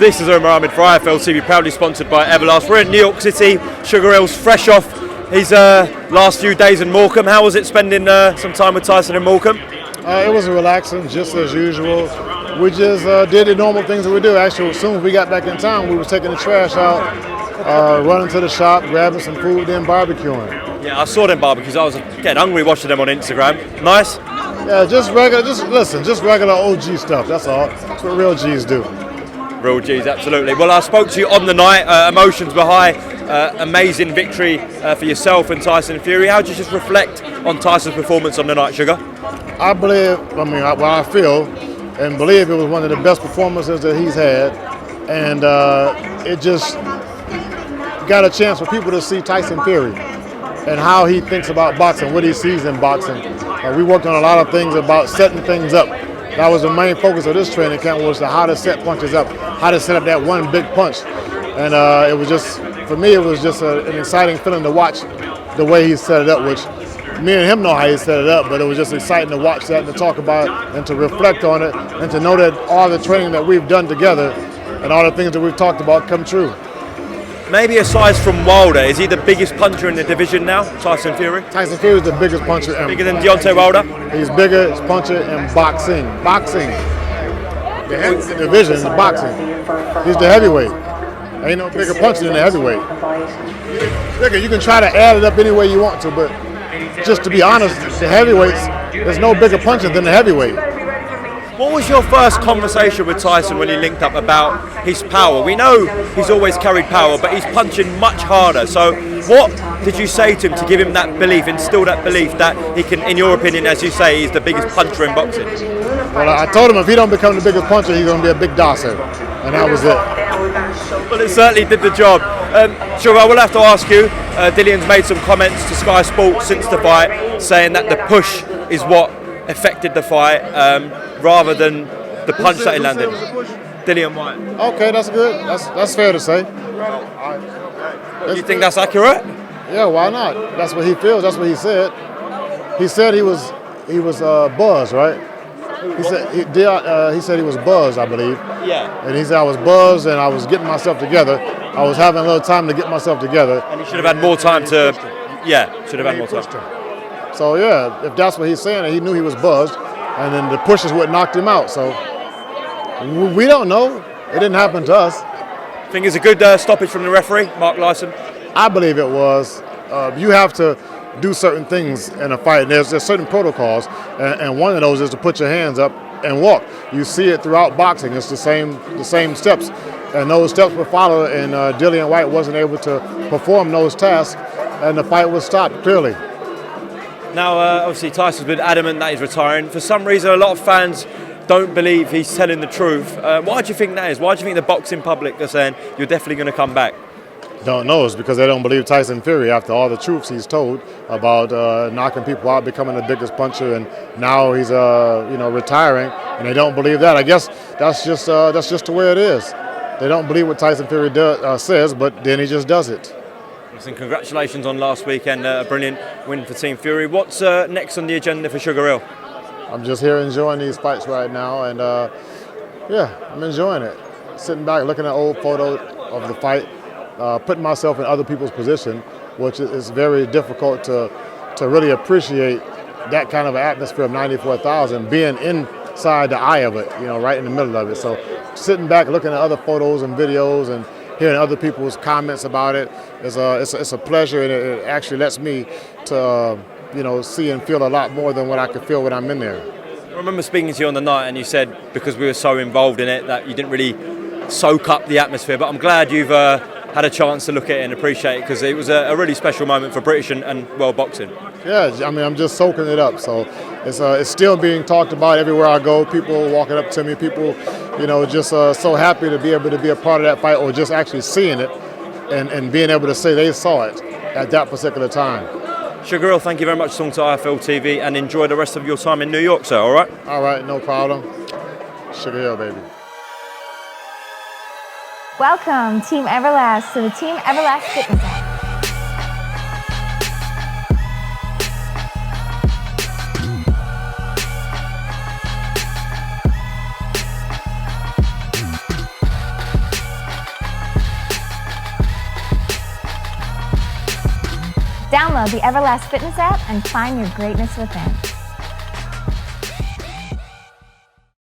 This is Omar Ahmed for IFL TV, proudly sponsored by Everlast. We're in New York City. Sugar Hill's fresh off his last few days in Morecambe. How was it spending some time with Tyson in Morecambe? It was relaxing, just as usual. We just did the normal things that we do. Actually, as soon as we got back in town, we was taking the trash out, running to the shop, grabbing some food, then barbecuing. Yeah, I saw them barbecues. I was getting hungry watching them on Instagram. Nice? Yeah, just regular OG stuff, that's all. That's what real G's do. Real G's, absolutely. Well, I spoke to you on the night. Emotions were high. Amazing victory for yourself and Tyson Fury. How did you just reflect on Tyson's performance on the night, Sugar? I feel and believe it was one of the best performances that he's had. And it just got a chance for people to see Tyson Fury and how he thinks about boxing, what he sees in boxing. We worked on a lot of things about setting things up. That was the main focus of this training camp, was how to set punches up, how to set up that one big punch. And it was just, for me, it was just an exciting feeling to watch the way he set it up, which me and him know how he set it up, but it was just exciting to watch that and to talk about it and to reflect on it and to know that all the training that we've done together and all the things that we've talked about come true. Maybe aside from Wilder, is he the biggest puncher in the division now, Tyson Fury? Tyson Fury is the biggest puncher. Bigger than Deontay Wilder? He's bigger puncher in boxing. Boxing. The division is boxing. He's the heavyweight. Ain't no bigger puncher than the heavyweight. Look, you can try to add it up any way you want to, but just to be honest, the heavyweights, there's no bigger puncher than the heavyweight. What was your first conversation with Tyson when he linked up about his power? We know he's always carried power, but he's punching much harder. So what did you say to him to give him that belief, instill that belief that he can, in your opinion, as you say, he's the biggest puncher in boxing? Well, I told him if he don't become the biggest puncher, he's going to be a big dosser. And that was it. Well, it certainly did the job. Sure, I will have to ask you, Dillian's made some comments to Sky Sports since the fight, saying that the push is what affected the fight, rather than the punch that he landed. Dillian Whyte. Okay, that's good. That's fair to say. Do you think that's accurate? Yeah, why not? That's what he feels. That's what he said. He said he was buzzed, right? He said he was buzzed, I believe. Yeah. And he said I was buzzed and I was getting myself together. I was having a little time to get myself together. And he should have had more time to. Yeah, should have had more time. So yeah, if that's what he's saying, he knew he was buzzed. And then the push is what knocked him out. So we don't know. It didn't happen to us. Think it's a good stoppage from the referee, Mark Lyson? I believe it was. You have to do certain things in a fight. There's certain protocols, and one of those is to put your hands up and walk. You see it throughout boxing. It's the same steps, and those steps were followed. And Dillian Whyte wasn't able to perform those tasks, and the fight was stopped clearly. Now, obviously, Tyson's been adamant that he's retiring. For some reason, a lot of fans don't believe he's telling the truth. Why do you think that is? Why do you think the boxing public are saying you're definitely going to come back? Don't know. It's because they don't believe Tyson Fury after all the truths he's told about knocking people out, becoming the biggest puncher, and now he's retiring, and they don't believe that. I guess that's just the way it is. They don't believe what Tyson Fury says, but then he just does it. Listen, congratulations on last weekend, a brilliant win for Team Fury. What's next on the agenda for Sugar Hill? I'm just here enjoying these fights right now, and I'm enjoying it. Sitting back, looking at old photos of the fight, putting myself in other people's position, which is very difficult to really appreciate that kind of an atmosphere of 94,000, being inside the eye of it, right in the middle of it. So sitting back, looking at other photos and videos and hearing other people's comments about it, it's a pleasure, and it actually lets me to see and feel a lot more than what I could feel when I'm in there. I remember speaking to you on the night, and you said because we were so involved in it that you didn't really soak up the atmosphere, but I'm glad you've had a chance to look at it and appreciate it, because it was a really special moment for British and world boxing. Yeah, I mean, I'm just soaking it up. So it's still being talked about everywhere I go. People walking up to me, people, just so happy to be able to be a part of that fight, or just actually seeing it and being able to say they saw it at that particular time. Sugar Hill, thank you very much for talking to IFL TV, and enjoy the rest of your time in New York, sir, all right? All right, no problem. Sugar Hill, baby. Welcome, Team Everlast, to the Team Everlast Fitness app. Download the Everlast Fitness app and find your greatness within.